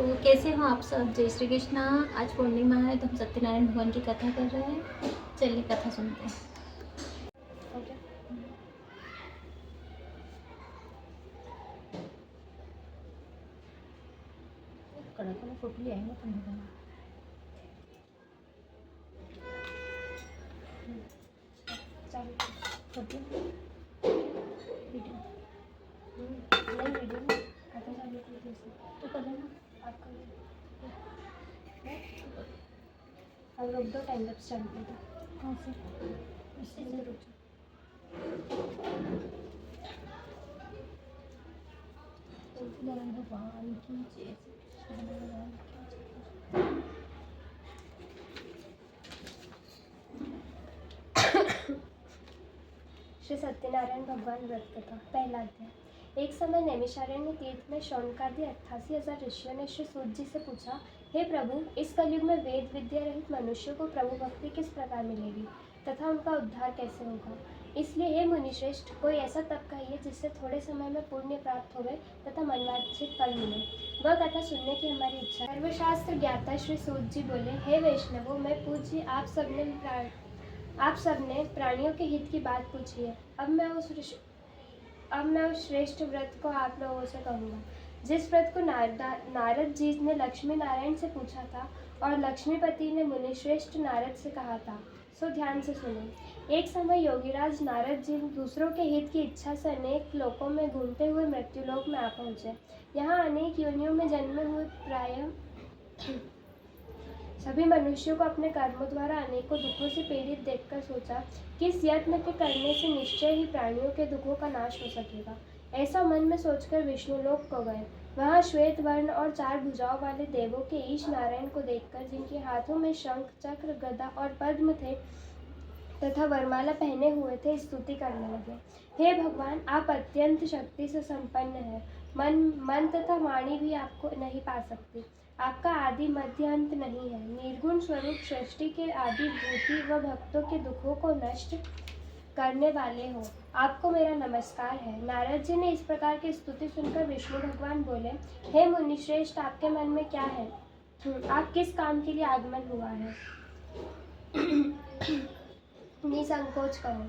कैसे हो आप सब? जय श्री कृष्णा। आज पूर्णिमा है तो हम सत्यनारायण भगवान की कथा कर रहे हैं। चलिए कथा सुनते हैं। कड़क फुटली आहे ना पण अब रुक दो, टाइम लैप्स चालू कर दो। हाँ सर, इससे जरूर भगवान की जय। श्री सत्यनारायण भगवान व्रत कथा। पहला अध्याय। एक समय नैमिषारण्य तीर्थ में शौनकादि 88,000 ऋषियों ने श्री सूत जी से पूछा, हे प्रभु, इस कलयुग में वेद विद्या रहित मनुष्यों को प्रभु भक्ति किस प्रकार मिलेगी तथा उनका उद्धार कैसे होगा? इसलिए हे मुनिश्रेष्ठ, कोई ऐसा तप कहिए जिससे थोड़े समय में पुण्य प्राप्त होवे तथा मनवांछित फल मिले। वह कथा सुनने की हमारी इच्छा है। सर्वशास्त्र ज्ञाता श्री सूत जी बोले, हे वैष्णवों, मैं पूज्य आप सबने प्राणियों के हित की बात पूछी है। अब मैं उस श्रेष्ठ व्रत को आप लोगों से कहूँगा, जिस व्रत को नारद जी ने लक्ष्मी नारायण से पूछा था और लक्ष्मीपति ने मुनिश्रेष्ठ नारद से कहा था। सो ध्यान से सुनो। एक समय योगीराज नारद जी दूसरों के हित की इच्छा से अनेक लोकों में घूमते हुए मृत्युलोक में आ पहुँचे। यहाँ अनेक योनियों में जन्मे हुए प्रायः सभी मनुष्यों को अपने कर्मों द्वारा अनेकों दुखों से पीड़ित देखकर सोचा कि इस यत्न के करने से निश्चय ही प्राणियों के दुखों का नाश हो सकेगा। ऐसा मन में सोचकर विष्णुलोक को गए। वहाँ श्वेत वर्ण और 4 भुजाओं वाले देवों के ईश नारायण को देखकर, जिनके हाथों में शंख, चक्र, गदा और पद्म थे तथा वरमाला पहने हुए थे, स्तुति करने लगे। हे भगवान, आप अत्यंत शक्ति से संपन्न हैं। मन तथा वाणी भी आपको नहीं पा सकती। आपका आदि मध्य अंत नहीं है। निर्गुण स्वरूप सृष्टि के आदि भूति व भक्तों के दुखों को नष्ट करने वाले हो। आपको मेरा नमस्कार है। नारद जी ने इस प्रकार की स्तुति सुनकर विष्णु भगवान बोले, हे मुनिश्रेष्ठ, आपके मन में क्या है? आप किस काम के लिए आगमन हुआ है? निसंकोच कहो।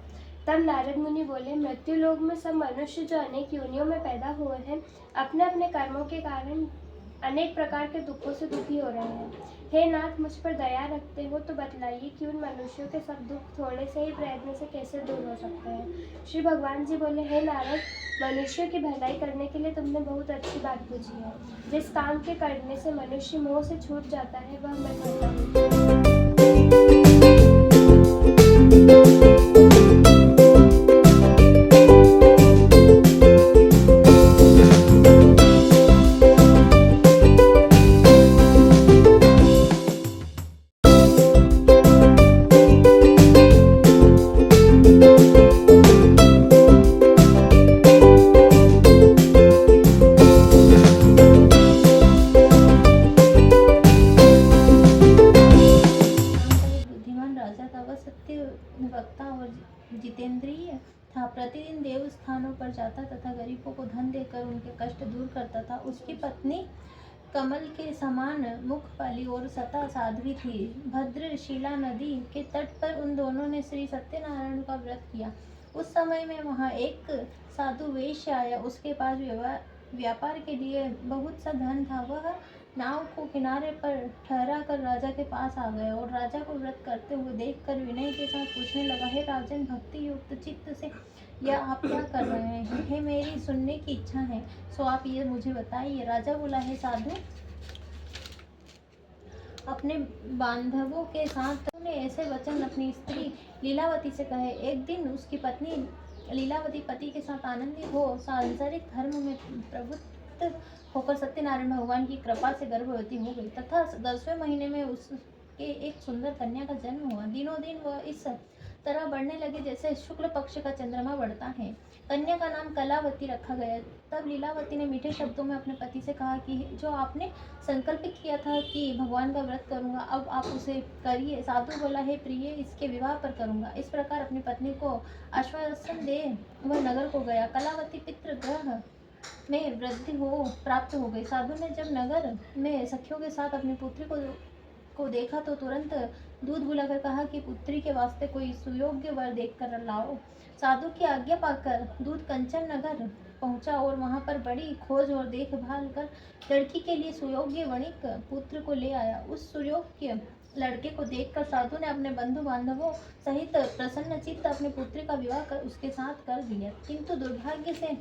तब नारद मुनि बोले, मृत्यु लोक में सब मनुष्य जो अनेक योनियों में पैदा हुए हैं, अपने अपने कर्मों के कारण अनेक प्रकार के दुखों से दुखी हो रहे हैं। हे नाथ, मुझ पर दया रखते हो तो बतलाइए कि उन मनुष्यों के सब दुख थोड़े से ही प्रयत्न से कैसे दूर हो सकते हैं। श्री भगवान जी बोले, हे नारद, मनुष्यों की भलाई करने के लिए तुमने बहुत अच्छी बात पूछी है। जिस काम के करने से मनुष्य मोह से छूट जाता है, वह मैं करता हूँ। जितेंद्रिय था। प्रतिदिन देव स्थानों पर जाता तथा गरीबों को धन देकर उनके कष्ट दूर करता था। उसकी पत्नी कमल के समान मुख वाली और सता साध्वी थी। भद्रशिला नदी के तट पर उन दोनों ने श्री सत्यनारायण का व्रत किया। उस समय में वहाँ एक साधु वेश्य आया। उसके पास व्यापार के लिए बहुत सा धन था। वह नाव को किनारे पर ठहरा कर राजा के पास आ गया और राजा को व्रत करते हुए देखकर विनय के साथ पूछने लगा, हे राजन, भक्ति युक्त चित्त से यह आप क्या कर रहे हैं? हे, मेरी सुनने की इच्छा है, सो आप ये मुझे बताइए। राजा बोला, हे साधु, अपने बांधवों के साथ उन्हें ऐसे वचन अपनी स्त्री लीलावती से कहे। एक दिन उसकी पत्नी लीलावती पति के साथ आनंदी हो सांसारिक धर्म में प्रवृत्त होकर सत्यनारायण भगवान की कृपा से गर्भवती हो गई तथा 10वें महीने में उसके एक सुंदर कन्या का जन्म हुआ। दिनों दिन वह इस तरह बढ़ने लगी जैसे शुक्ल पक्ष का चंद्रमा बढ़ता है। कन्या का नाम कलावती रखा गया। तब लीलावती ने मीठे शब्दों में अपने पति से कहा कि जो आपने संकल्प किया था कि भगवान का व्रत करूंगा, अब आप उसे करिए। साधु बोला, हे प्रिय, इसके विवाह पर करूंगा। इस प्रकार अपनी पत्नी को आश्वासन दे वह नगर को गया। कलावती पितृग्रह में वृद्धि हो प्राप्त हो गई। साधु ने जब नगर में सखियों के साथ अपनी पुत्री को देखा तो तुरंत दूध बुलाकर कहा कि पुत्री के वास्ते कोई सुयोग्य वर देखकर लाओ। साधु की आज्ञा पाकर दूध कंचन नगर पहुंचा और वहां पर बड़ी खोज और देखभाल कर लड़की के लिए सुयोग्य वणिक पुत्र को ले आया। उस सुयोग्य लड़के को देखकर साधु ने अपने बंधु बांधवों सहित प्रसन्न चित्त अपनी पुत्री का विवाह कर उसके साथ कर दिया। किंतु दुर्भाग्य से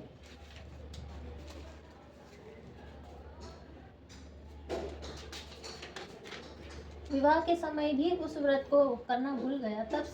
विवाह के समय भी उस व्रत को करना भूल गया। तब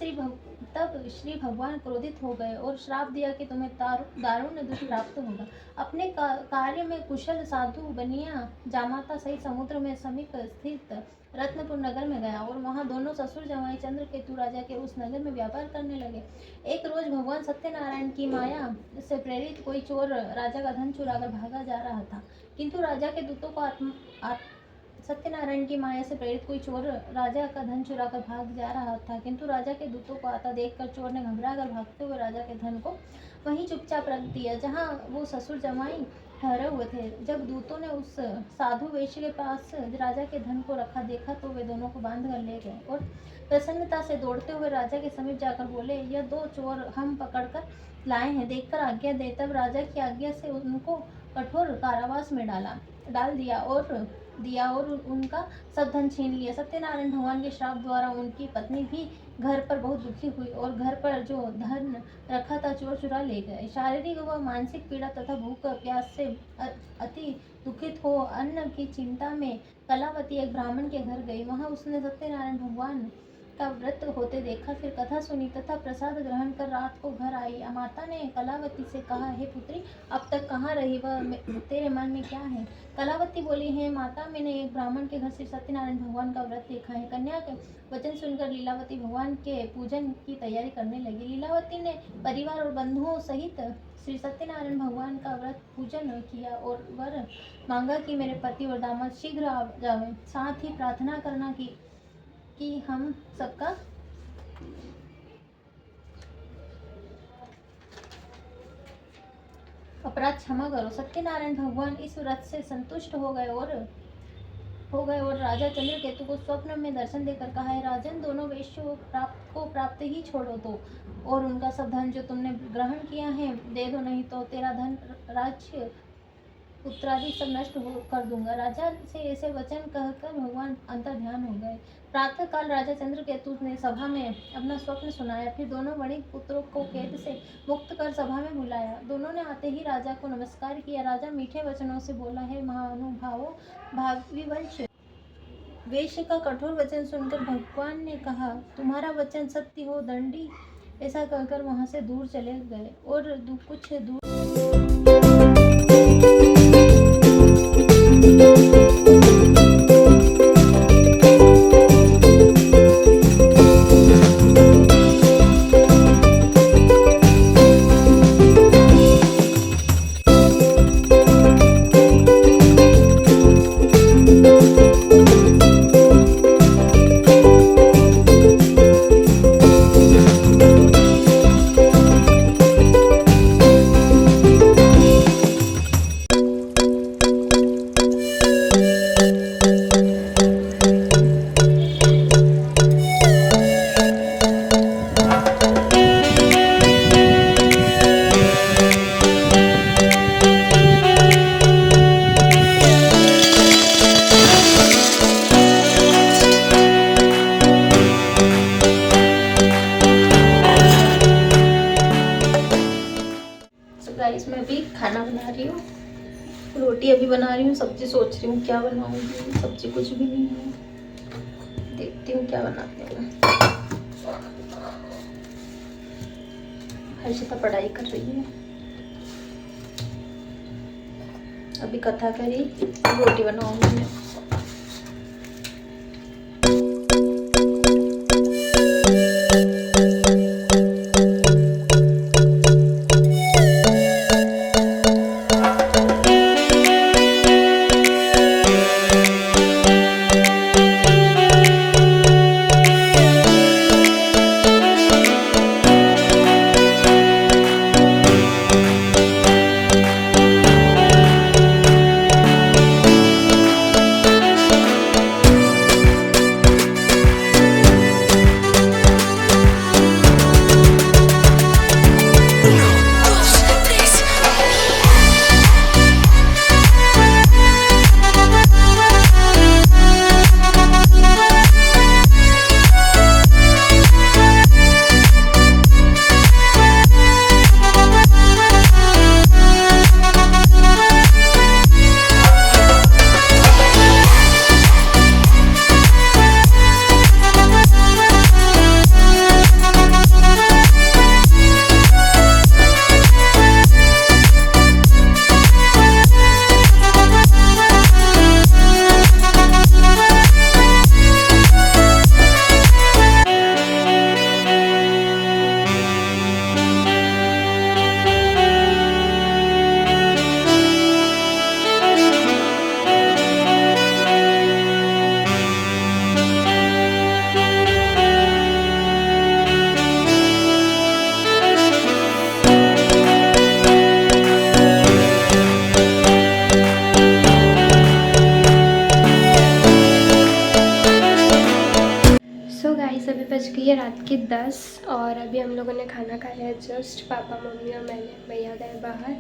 श्री भगवान क्रोधित हो गए और श्राप दिया कि तुम्हें दारुण दुख प्राप्त होगा। अपने कार्य में कुशल साधु बनिया जामाता सहित समुद्र में समीप स्थित रत्नपुर नगर में गया और वहां दोनों ससुर जमाई चंद्रकेतु राजा के उस नगर में व्यापार करने लगे। एक रोज भगवान सत्यनारायण की माया से प्रेरित कोई चोर राजा का धन चुराकर भागा जा रहा था। किंतु राजा के दूतों को सत्यनारायण की माया से प्रेरित कोई चोर राजा का धन चुराकर भाग जा रहा था। किंतु राजा के दूतों को आता देखकर चोर ने घबराकर भागते हुए राजा के धन को वहीं चुपचाप रख दिया जहां वो ससुर जमाई ठहरे हुए थे। जब दूतों ने उस साधु वैश्य के पास राजा के धन को रखा देखा तो वे दोनों को बांध कर ले गए और प्रसन्नता से दौड़ते हुए राजा के समीप जाकर बोले, यह दो चोर हम पकड़कर लाए हैं, देखकर आज्ञा दे। तब राजा की आज्ञा से उनको कठोर कारावास में डाल दिया और उनका सब धन छीन लिया। सत्यनारायण भगवान के श्राप द्वारा उनकी पत्नी भी घर पर बहुत दुखी हुई और घर पर जो धन रखा था चोर चुरा ले गए। शारीरिक व मानसिक पीड़ा तथा भूख प्यास से अति दुखित हो अन्न की चिंता में कलावती एक ब्राह्मण के घर गई। वहां उसने सत्यनारायण भगवान का व्रत होते देखा, फिर कथा सुनी तथा प्रसाद ग्रहण कर रात को घर आई। माता ने कलावती से कहा, हे पुत्री, अब तक कहाँ रही, वह तेरे मन में क्या है? कलावती बोली, है माता, मैंने एक ब्राह्मण के घर श्री सत्यनारायण भगवान का व्रत देखा है। कन्या के वचन सुनकर लीलावती भगवान के पूजन की तैयारी करने लगी। लीलावती ने परिवार और बंधुओं सहित श्री सत्यनारायण भगवान का व्रत पूजन किया और वर मांगा कि मेरे पति और दामाद शीघ्र आ जावे। साथ ही प्रार्थना करना कि हम सबका अपराध क्षमा करो। सत्यनारायण भगवान इस व्रत से संतुष्ट हो गए और राजा चंद्रकेतु को स्वप्न में दर्शन देकर कहा, है राजन, दोनों वेश्यों को प्राप्त ही छोड़ो दो और उनका सब धन जो तुमने ग्रहण किया है दे दो, नहीं तो तेरा धन, राज्य, पुत्रादि सब नष्ट कर दूंगा। राजा से ऐसे वचन कहकर भगवान अंतर ध्यान हो गए। प्रातः काल राजा चंद्रकेतु ने सभा में अपना स्वप्न सुनाया, फिर दोनों वणिक पुत्रों को कैद से मुक्त कर सभा में बुलाया। दोनों ने आते ही राजा को नमस्कार किया। राजा मीठे वचनों से बोला, है महानुभावों, भाविवंश वेश्य का कठोर वचन सुनकर भगवान ने कहा, तुम्हारा वचन सत्य हो दंडी। ऐसा कहकर वहां से दूर चले गए और कुछ दूर गाइस, मैं भी खाना बना रही हूँ। रोटी अभी बना रही हूँ, सब्जी सोच रही हूँ क्या बनाऊंगी। सब्जी कुछ भी नहीं है, देखती हूँ क्या बनाती हूँ। हर्षिता पढ़ाई कर रही है, अभी कथा करी, रोटी बनाऊंगी मैं। के रात के 10 और अभी हम लोगों ने खाना खाया है जस्ट। पापा मम्मी और मैंने, भैया गए बाहर।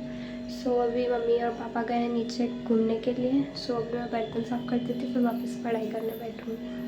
सो अभी मम्मी और पापा गए नीचे घूमने के लिए। सो अभी मैं बर्तन साफ़ करती थी, फिर वापस पढ़ाई करने बैठूँगी।